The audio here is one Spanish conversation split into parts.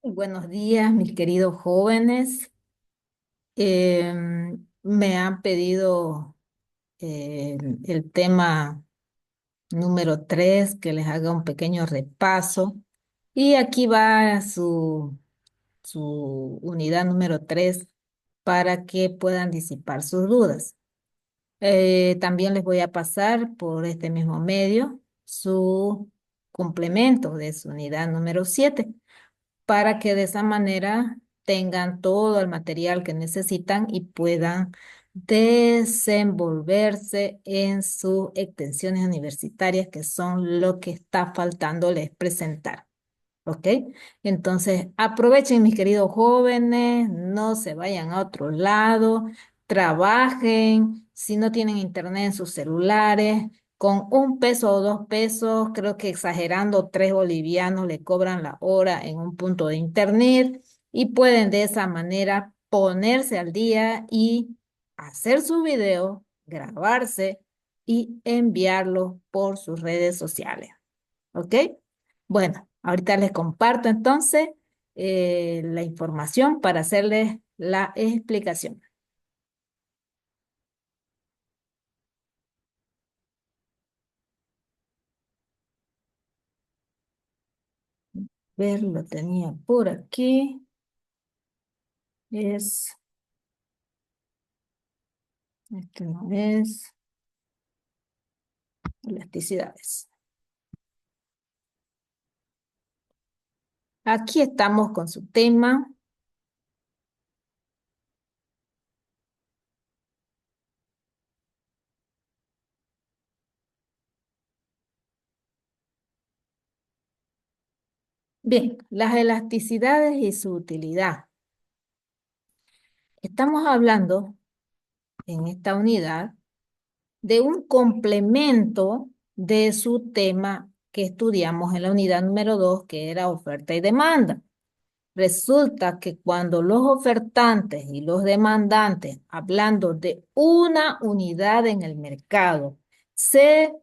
Buenos días, mis queridos jóvenes. Me han pedido el tema número 3 que les haga un pequeño repaso. Y aquí va su unidad número 3 para que puedan disipar sus dudas. También les voy a pasar por este mismo medio su complemento de su unidad número 7 para que de esa manera tengan todo el material que necesitan y puedan desenvolverse en sus extensiones universitarias, que son lo que está faltándoles presentar. ¿Ok? Entonces, aprovechen, mis queridos jóvenes, no se vayan a otro lado, trabajen, si no tienen internet en sus celulares, con 1 peso o 2 pesos, creo que exagerando 3 bolivianos le cobran la hora en un punto de internet y pueden de esa manera ponerse al día y hacer su video, grabarse y enviarlo por sus redes sociales. ¿Ok? Bueno, ahorita les comparto entonces la información para hacerles la explicación. Ver, lo tenía por aquí. Es, este no es, elasticidades. Aquí estamos con su tema. Bien, las elasticidades y su utilidad. Estamos hablando en esta unidad de un complemento de su tema que estudiamos en la unidad número 2, que era oferta y demanda. Resulta que cuando los ofertantes y los demandantes, hablando de una unidad en el mercado, se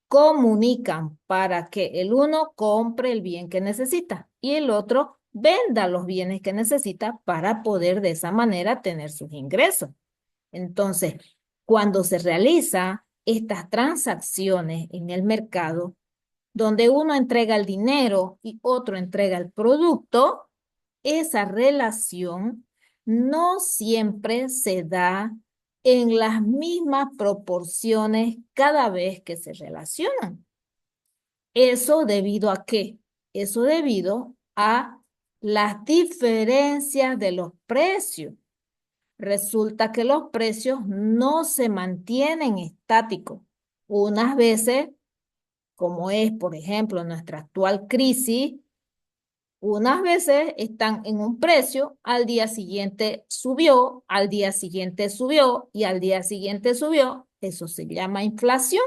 comunican para que el uno compre el bien que necesita y el otro venda los bienes que necesita para poder de esa manera tener sus ingresos. Entonces, cuando se realiza estas transacciones en el mercado, donde uno entrega el dinero y otro entrega el producto, esa relación no siempre se da en las mismas proporciones cada vez que se relacionan. ¿Eso debido a qué? Eso debido a las diferencias de los precios. Resulta que los precios no se mantienen estáticos. Unas veces, como es, por ejemplo, nuestra actual crisis, unas veces están en un precio, al día siguiente subió, al día siguiente subió y al día siguiente subió. Eso se llama inflación,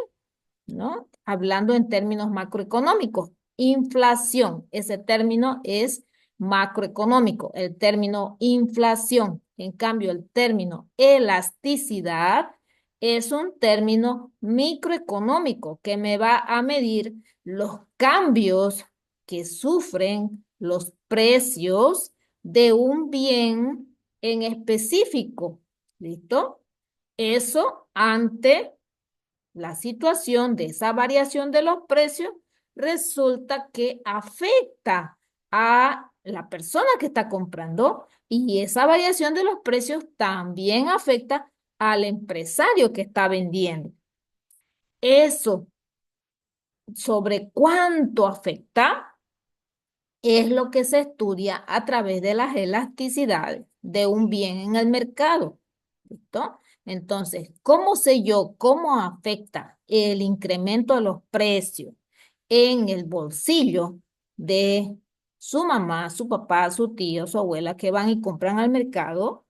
¿no? Hablando en términos macroeconómicos. Inflación, ese término es macroeconómico, el término inflación. En cambio, el término elasticidad es un término microeconómico que me va a medir los cambios que sufren los precios de un bien en específico. ¿Listo? Eso ante la situación de esa variación de los precios resulta que afecta a la persona que está comprando y esa variación de los precios también afecta al empresario que está vendiendo. Eso sobre cuánto afecta es lo que se estudia a través de las elasticidades de un bien en el mercado. ¿Listo? Entonces, ¿cómo sé yo cómo afecta el incremento de los precios en el bolsillo de su mamá, su papá, su tío, su abuela que van y compran al mercado?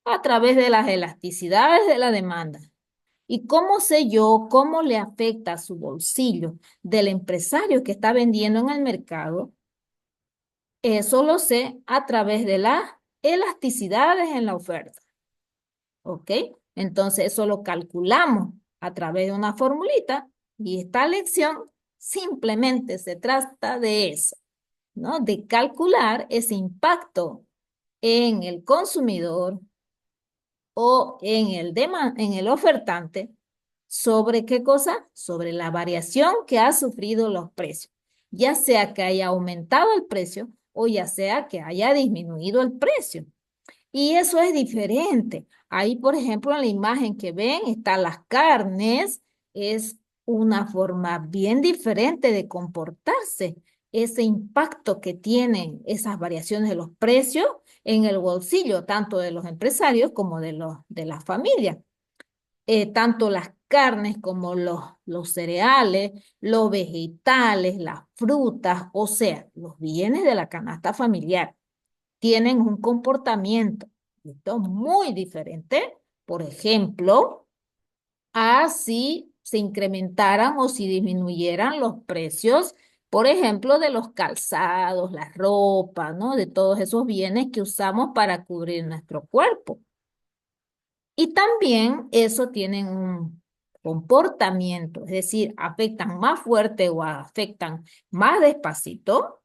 A través de las elasticidades de la demanda. ¿Y cómo sé yo cómo le afecta a su bolsillo del empresario que está vendiendo en el mercado? Eso lo sé a través de las elasticidades en la oferta. ¿Ok? Entonces eso lo calculamos a través de una formulita y esta lección simplemente se trata de eso. ¿no? De calcular ese impacto en el consumidor o en el ofertante. ¿Sobre qué cosa? Sobre la variación que ha sufrido los precios, ya sea que haya aumentado el precio o ya sea que haya disminuido el precio. Y eso es diferente. Ahí, por ejemplo, en la imagen que ven, están las carnes, es una forma bien diferente de comportarse. Ese impacto que tienen esas variaciones de los precios en el bolsillo, tanto de los empresarios como de las familias. Tanto las carnes como los cereales, los vegetales, las frutas, o sea, los bienes de la canasta familiar tienen un comportamiento, ¿listo? Muy diferente, por ejemplo, a si se incrementaran o si disminuyeran los precios, por ejemplo, de los calzados, la ropa, ¿no? De todos esos bienes que usamos para cubrir nuestro cuerpo. Y también eso tiene un comportamiento, es decir, afectan más fuerte o afectan más despacito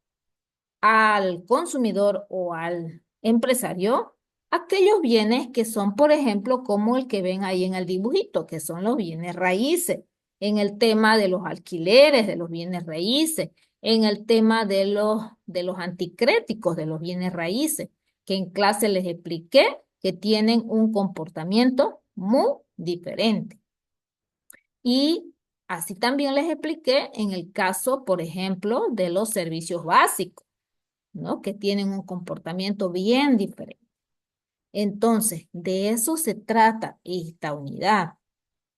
al consumidor o al empresario aquellos bienes que son, por ejemplo, como el que ven ahí en el dibujito, que son los bienes raíces, en el tema de los alquileres de los bienes raíces, en el tema de los anticréticos de los bienes raíces, que en clase les expliqué que tienen un comportamiento muy diferente. Y así también les expliqué en el caso, por ejemplo, de los servicios básicos, ¿no? Que tienen un comportamiento bien diferente. Entonces, de eso se trata esta unidad,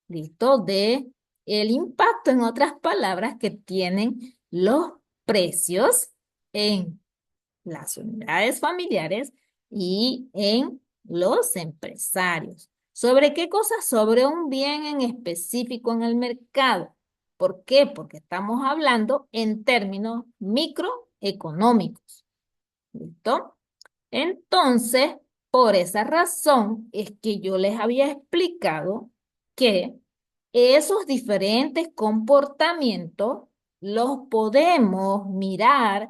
¿listo? De el impacto, en otras palabras, que tienen los precios en las unidades familiares y en los empresarios. ¿Sobre qué cosa? Sobre un bien en específico en el mercado. ¿Por qué? Porque estamos hablando en términos microeconómicos. ¿Listo? Entonces, por esa razón es que yo les había explicado que esos diferentes comportamientos los podemos mirar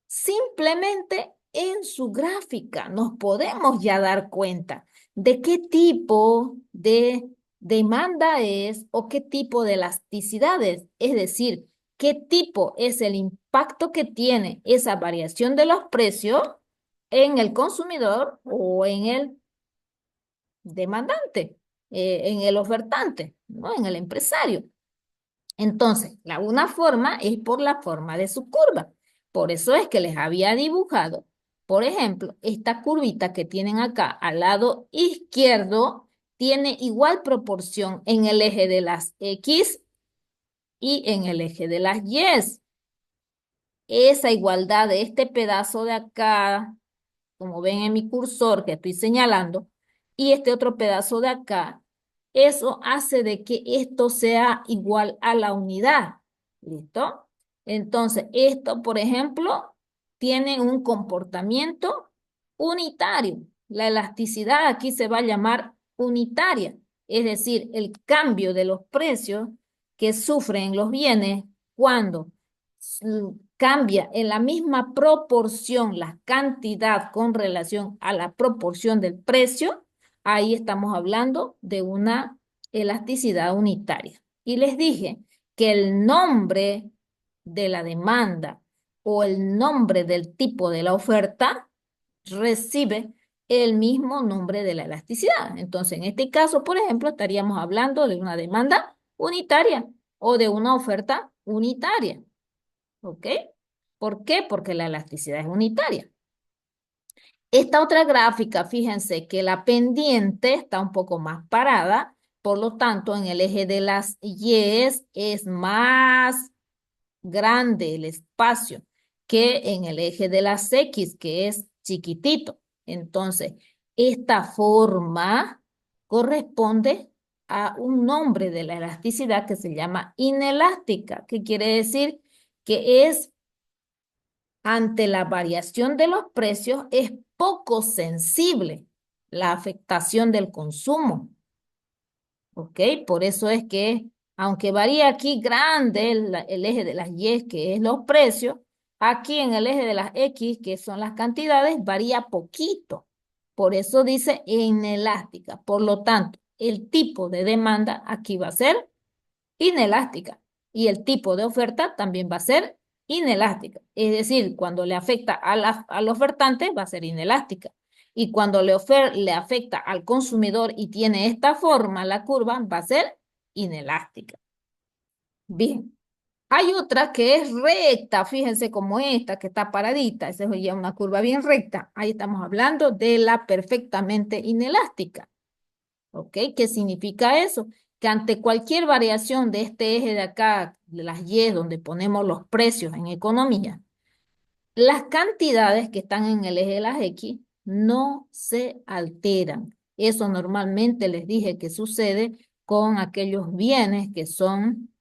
simplemente en su gráfica. Nos podemos ya dar cuenta de qué tipo de demanda es o qué tipo de elasticidad es decir, qué tipo es el impacto que tiene esa variación de los precios en el consumidor o en el demandante, en el ofertante, ¿no? En el empresario. Entonces, una forma es por la forma de su curva. Por eso es que les había dibujado, por ejemplo, esta curvita que tienen acá al lado izquierdo tiene igual proporción en el eje de las X y en el eje de las Y. Esa igualdad de este pedazo de acá, como ven en mi cursor que estoy señalando, y este otro pedazo de acá, eso hace de que esto sea igual a la unidad. ¿Listo? Entonces, esto, por ejemplo, tiene un comportamiento unitario. La elasticidad aquí se va a llamar unitaria, es decir, el cambio de los precios que sufren los bienes cuando cambia en la misma proporción la cantidad con relación a la proporción del precio, ahí estamos hablando de una elasticidad unitaria. Y les dije que el nombre de la demanda o el nombre del tipo de la oferta recibe el mismo nombre de la elasticidad. Entonces, en este caso, por ejemplo, estaríamos hablando de una demanda unitaria o de una oferta unitaria. ¿Ok? ¿Por qué? Porque la elasticidad es unitaria. Esta otra gráfica, fíjense que la pendiente está un poco más parada, por lo tanto, en el eje de las Y es más grande el espacio que en el eje de las X, que es chiquitito. Entonces, esta forma corresponde a un nombre de la elasticidad que se llama inelástica, que quiere decir que es ante la variación de los precios es poco sensible la afectación del consumo. ¿Ok? Por eso es que, aunque varía aquí grande el eje de las Y, que es los precios, Aquí en el eje de las X, que son las cantidades, varía poquito. Por eso dice inelástica. Por lo tanto, el tipo de demanda aquí va a ser inelástica y el tipo de oferta también va a ser inelástica. Es decir, cuando le afecta al ofertante va a ser inelástica y cuando le afecta al consumidor y tiene esta forma, la curva va a ser inelástica. Bien. Hay otra que es recta, fíjense como esta, que está paradita, esa es ya una curva bien recta. Ahí estamos hablando de la perfectamente inelástica. ¿Ok? ¿Qué significa eso? Que ante cualquier variación de este eje de acá, de las Y, donde ponemos los precios en economía, las cantidades que están en el eje de las X no se alteran. Eso normalmente les dije que sucede con aquellos bienes que son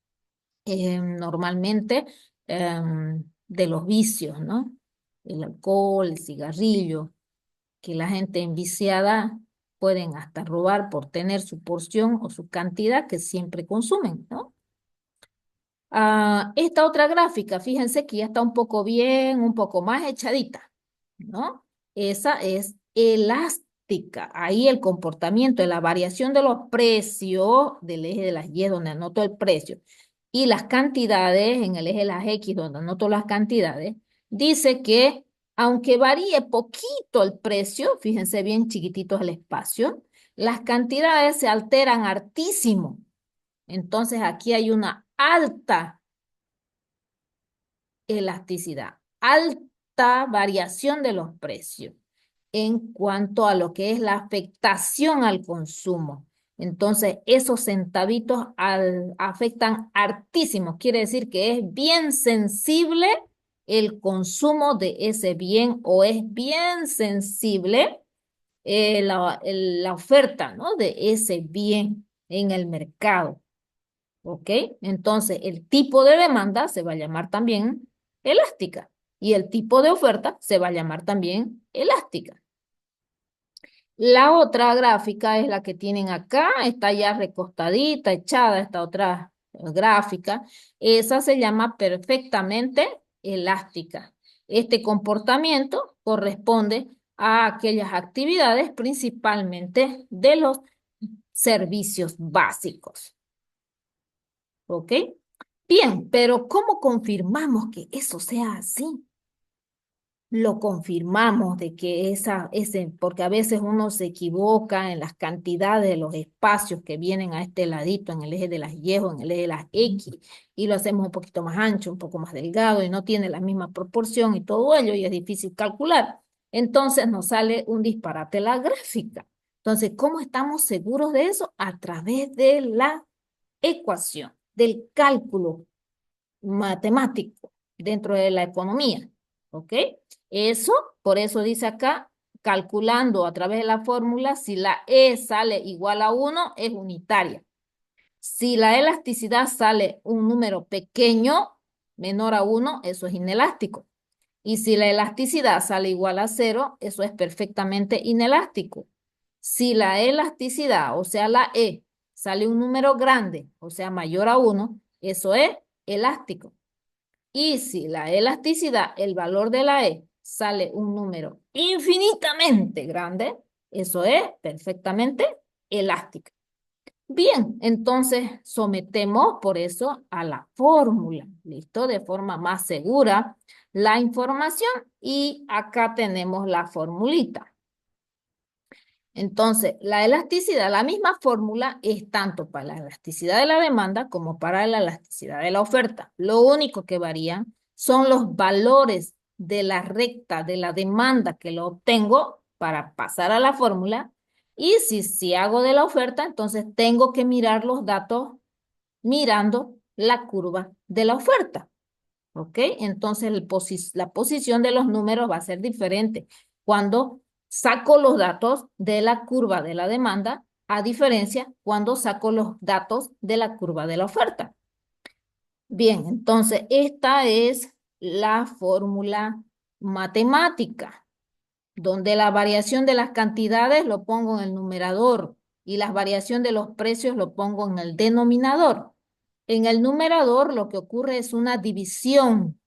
normalmente de los vicios, ¿no? El alcohol, el cigarrillo, que la gente enviciada pueden hasta robar por tener su porción o su cantidad que siempre consumen, ¿no? Esta otra gráfica, fíjense que ya está un poco bien, un poco más echadita, ¿no? Esa es elástica. Ahí el comportamiento de la variación de los precios del eje de las Y, donde anoto el precio, y las cantidades en el eje de las X, donde anoto las cantidades, dice que aunque varíe poquito el precio, fíjense bien chiquitito es el espacio, las cantidades se alteran hartísimo. Entonces aquí hay una alta elasticidad, alta variación de los precios en cuanto a lo que es la afectación al consumo. Entonces, esos centavitos afectan hartísimo. Quiere decir que es bien sensible el consumo de ese bien o es bien sensible la oferta, ¿no? de ese bien en el mercado. ¿Ok? Entonces, el tipo de demanda se va a llamar también elástica y el tipo de oferta se va a llamar también elástica. La otra gráfica es la que tienen acá, está ya recostadita, echada, esta otra gráfica. Esa se llama perfectamente elástica. Este comportamiento corresponde a aquellas actividades principalmente de los servicios básicos. ¿Ok? Bien, pero ¿cómo confirmamos que eso sea así? Lo confirmamos de que porque a veces uno se equivoca en las cantidades de los espacios que vienen a este ladito en el eje de las Y o en el eje de las X y lo hacemos un poquito más ancho, un poco más delgado y no tiene la misma proporción y todo ello y es difícil calcular. Entonces nos sale un disparate la gráfica. Entonces, ¿cómo estamos seguros de eso? A través de la ecuación, del cálculo matemático dentro de la economía. ¿Ok? Eso, por eso dice acá, calculando a través de la fórmula, si la E sale igual a 1, es unitaria. Si la elasticidad sale un número pequeño, menor a 1, eso es inelástico. Y si la elasticidad sale igual a 0, eso es perfectamente inelástico. Si la elasticidad, o sea, la E, sale un número grande, o sea, mayor a 1, eso es elástico. Y si la elasticidad, el valor de la E, sale un número infinitamente grande, eso es perfectamente elástico. Bien, entonces sometemos por eso a la fórmula, ¿listo? De forma más segura la información y acá tenemos la formulita. Entonces, la elasticidad, la misma fórmula es tanto para la elasticidad de la demanda como para la elasticidad de la oferta. Lo único que varían son los valores de la recta de la demanda que lo obtengo para pasar a la fórmula. Y si hago de la oferta, entonces tengo que mirar los datos mirando la curva de la oferta. ¿Ok? Entonces la posición de los números va a ser diferente cuando saco los datos de la curva de la demanda, a diferencia cuando saco los datos de la curva de la oferta. Bien, entonces esta es la fórmula matemática, donde la variación de las cantidades lo pongo en el numerador y la variación de los precios lo pongo en el denominador. En el numerador lo que ocurre es una división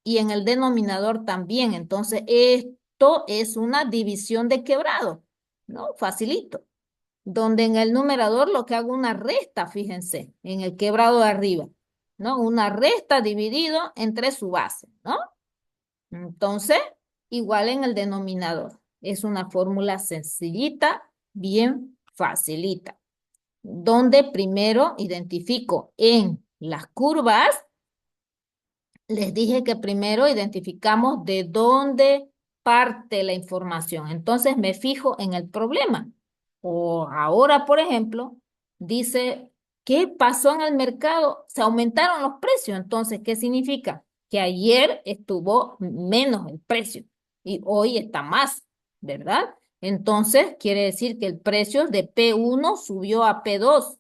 y en el denominador también. Entonces, esto es una división de quebrado, ¿no? Facilito. Donde en el numerador lo que hago una resta, fíjense, en el quebrado de arriba, ¿no? Una resta dividido entre su base, ¿no? Entonces, igual en el denominador. Es una fórmula sencillita, bien facilita, donde primero identifico en las curvas. Les dije que primero identificamos de dónde parte la información. Entonces me fijo en el problema. O ahora, por ejemplo, dice, ¿qué pasó en el mercado? Se aumentaron los precios. Entonces, ¿qué significa? Que ayer estuvo menos el precio y hoy está más, ¿verdad? Entonces, quiere decir que el precio de P1 subió a P2.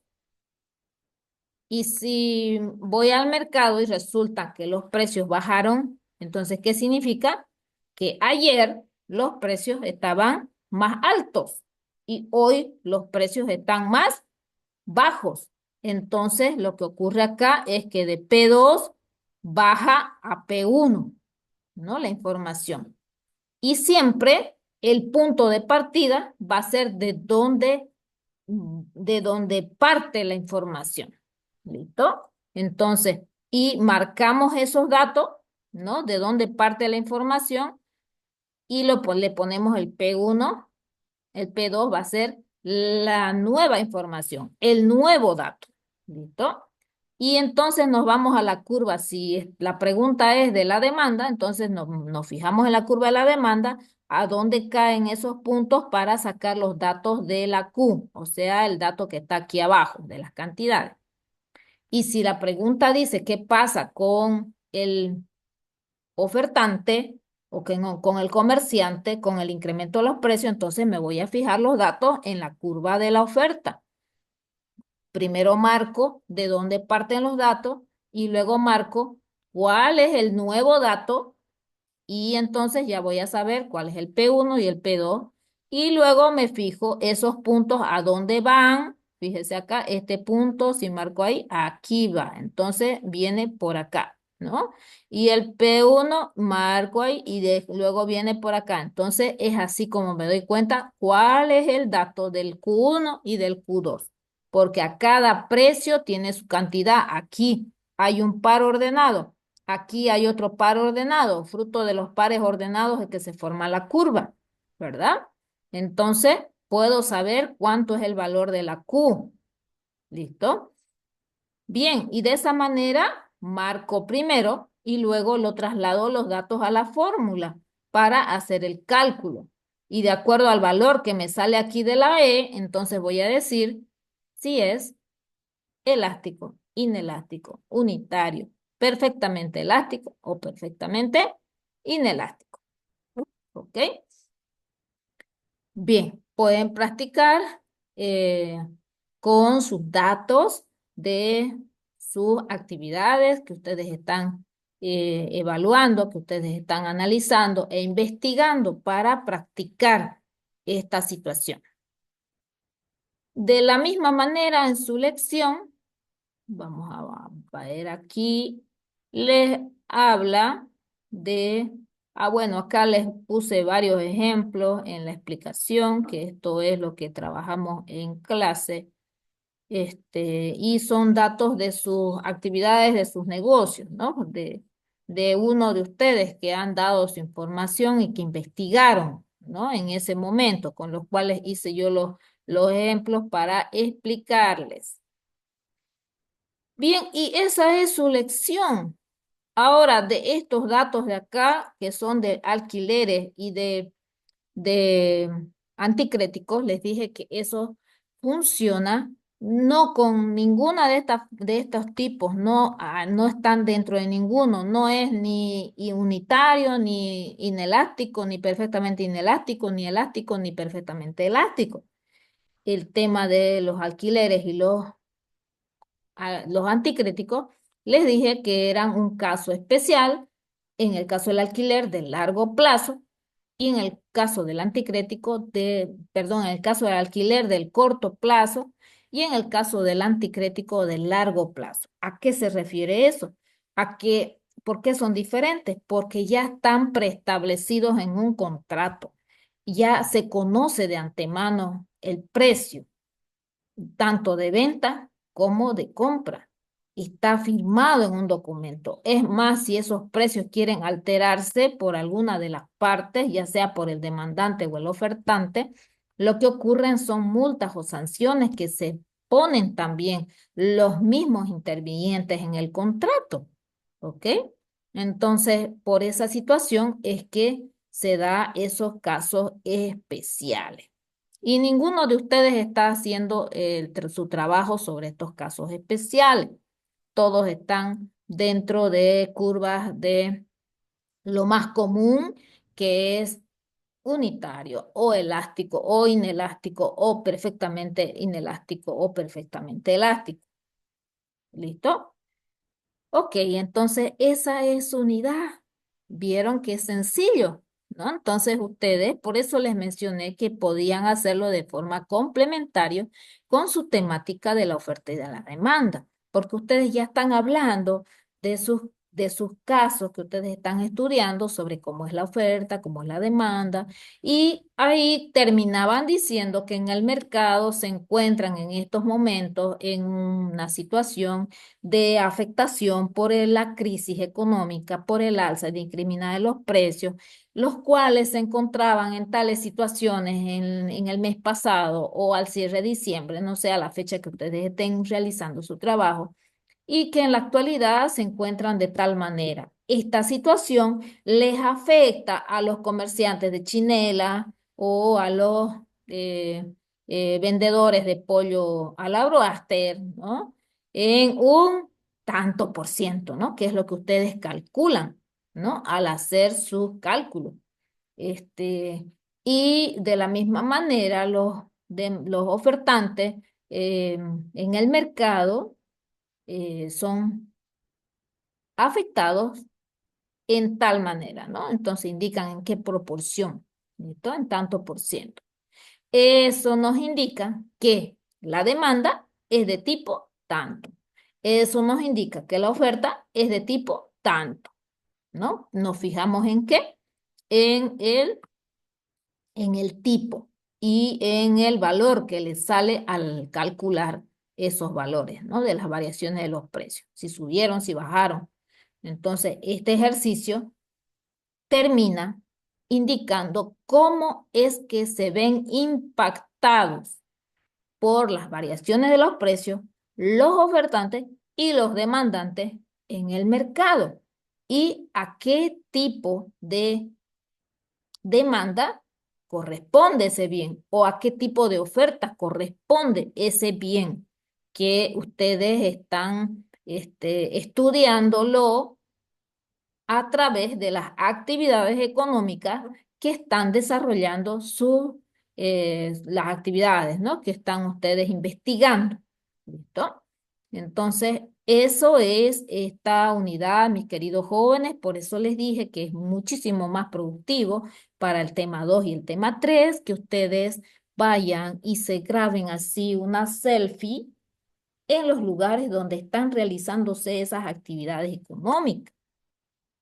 Y si voy al mercado y resulta que los precios bajaron, entonces, ¿qué significa? Que ayer los precios estaban más altos y hoy los precios están más bajos. Entonces, lo que ocurre acá es que de P2 baja a P1, ¿no? La información. Y siempre el punto de partida va a ser de donde parte la información. ¿Listo? Entonces, y marcamos esos datos, ¿no? De dónde parte la información y le ponemos el P1, el P2 va a ser la nueva información, el nuevo dato. ¿Listo? Y entonces nos vamos a la curva. Si la pregunta es de la demanda, entonces nos fijamos en la curva de la demanda, a dónde caen esos puntos para sacar los datos de la Q, o sea, el dato que está aquí abajo, de las cantidades. Y si la pregunta dice qué pasa con el ofertante o con el comerciante, con el incremento de los precios, entonces me voy a fijar los datos en la curva de la oferta. Primero marco de dónde parten los datos y luego marco cuál es el nuevo dato y entonces ya voy a saber cuál es el P1 y el P2 y luego me fijo esos puntos a dónde van. Fíjese acá, este punto, si marco ahí, aquí va. Entonces viene por acá, ¿no? Y el P1 marco ahí y luego viene por acá. Entonces es así como me doy cuenta cuál es el dato del Q1 y del Q2. Porque a cada precio tiene su cantidad. Aquí hay un par ordenado. Aquí hay otro par ordenado, fruto de los pares ordenados es que se forma la curva, ¿verdad? Entonces, puedo saber cuánto es el valor de la Q. ¿Listo? Bien, y de esa manera marco primero y luego lo traslado los datos a la fórmula para hacer el cálculo. Y de acuerdo al valor que me sale aquí de la E, entonces voy a decir si es elástico, inelástico, unitario, perfectamente elástico o perfectamente inelástico. ¿Ok? Bien, pueden practicar eh, con sus datos de sus actividades que ustedes están evaluando, que ustedes están analizando e investigando para practicar esta situación. De la misma manera, en su lección, vamos a ver aquí, les habla de, bueno, acá les puse varios ejemplos en la explicación, que esto es lo que trabajamos en clase, y son datos de sus actividades, de sus negocios, ¿no? De uno de ustedes que han dado su información y que investigaron, ¿no? En ese momento, con los cuales hice yo los ejemplos para explicarles. Bien, y esa es su lección. Ahora, de estos datos de acá, que son de alquileres y de anticréticos, les dije que eso funciona no con ninguna de estos tipos, no, no están dentro de ninguno, no es ni unitario, ni inelástico, ni perfectamente inelástico, ni elástico, ni perfectamente elástico. El tema de los alquileres y los anticríticos, les dije que eran un caso especial en el caso del alquiler de largo plazo y en el caso del perdón, en el caso del alquiler del corto plazo y en el caso del anticrético de largo plazo. ¿A qué se refiere eso? A que ¿Por qué son diferentes? Porque ya están preestablecidos en un contrato. Ya se conoce de antemano el precio tanto de venta como de compra. Está firmado en un documento. Es más, si esos precios quieren alterarse por alguna de las partes, ya sea por el demandante o el ofertante, lo que ocurren son multas o sanciones que se ponen también los mismos intervinientes en el contrato. ¿Ok? Entonces, por esa situación es que se da esos casos especiales. Y ninguno de ustedes está haciendo su trabajo sobre estos casos especiales. Todos están dentro de curvas de lo más común, que es unitario o elástico o inelástico o perfectamente inelástico o perfectamente elástico. ¿Listo? Ok, entonces esa es su unidad. Vieron que es sencillo, ¿no? Entonces ustedes, por eso les mencioné que podían hacerlo de forma complementaria con su temática de la oferta y de la demanda, porque ustedes ya están hablando de sus casos que ustedes están estudiando sobre cómo es la oferta, cómo es la demanda, y ahí terminaban diciendo que en el mercado se encuentran en estos momentos en una situación de afectación por la crisis económica, por el alza indiscriminada de los precios, los cuales se encontraban en tales situaciones en el mes pasado o al cierre de diciembre, no sé, a la fecha que ustedes estén realizando su trabajo, y que en la actualidad se encuentran de tal manera. Esta situación les afecta a los comerciantes de chinela o a los vendedores de pollo al broaster, ¿no? En un tanto por ciento, ¿no? Que es lo que ustedes calculan, ¿no? Al hacer sus cálculos. Este, y de la misma manera, los ofertantes en el mercado son afectados en tal manera, ¿no? Entonces indican en qué proporción, ¿listo? En tanto por ciento. Eso nos indica que la demanda es de tipo tanto. Eso nos indica que la oferta es de tipo tanto, ¿no? Nos fijamos en qué, en en el tipo y en el valor que le sale al calcular esos valores, ¿no? De las variaciones de los precios, si subieron, si bajaron. Entonces, este ejercicio termina indicando cómo es que se ven impactados por las variaciones de los precios los ofertantes y los demandantes en el mercado y a qué tipo de demanda corresponde ese bien o a qué tipo de oferta corresponde ese bien que ustedes están estudiándolo a través de las actividades económicas que están desarrollando las actividades, ¿no? Que están ustedes investigando. ¿Listo? Entonces, eso es esta unidad, mis queridos jóvenes, por eso les dije que es muchísimo más productivo para el tema 2 y el tema 3 que ustedes vayan y se graben así una selfie en los lugares donde están realizándose esas actividades económicas.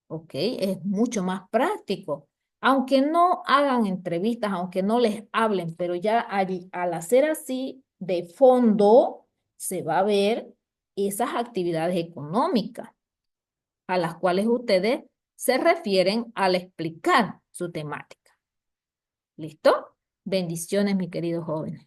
¿Ok? Es mucho más práctico. Aunque no hagan entrevistas, aunque no les hablen, pero ya al hacer así de fondo, se va a ver esas actividades económicas a las cuales ustedes se refieren al explicar su temática. ¿Listo? Bendiciones, mis queridos jóvenes.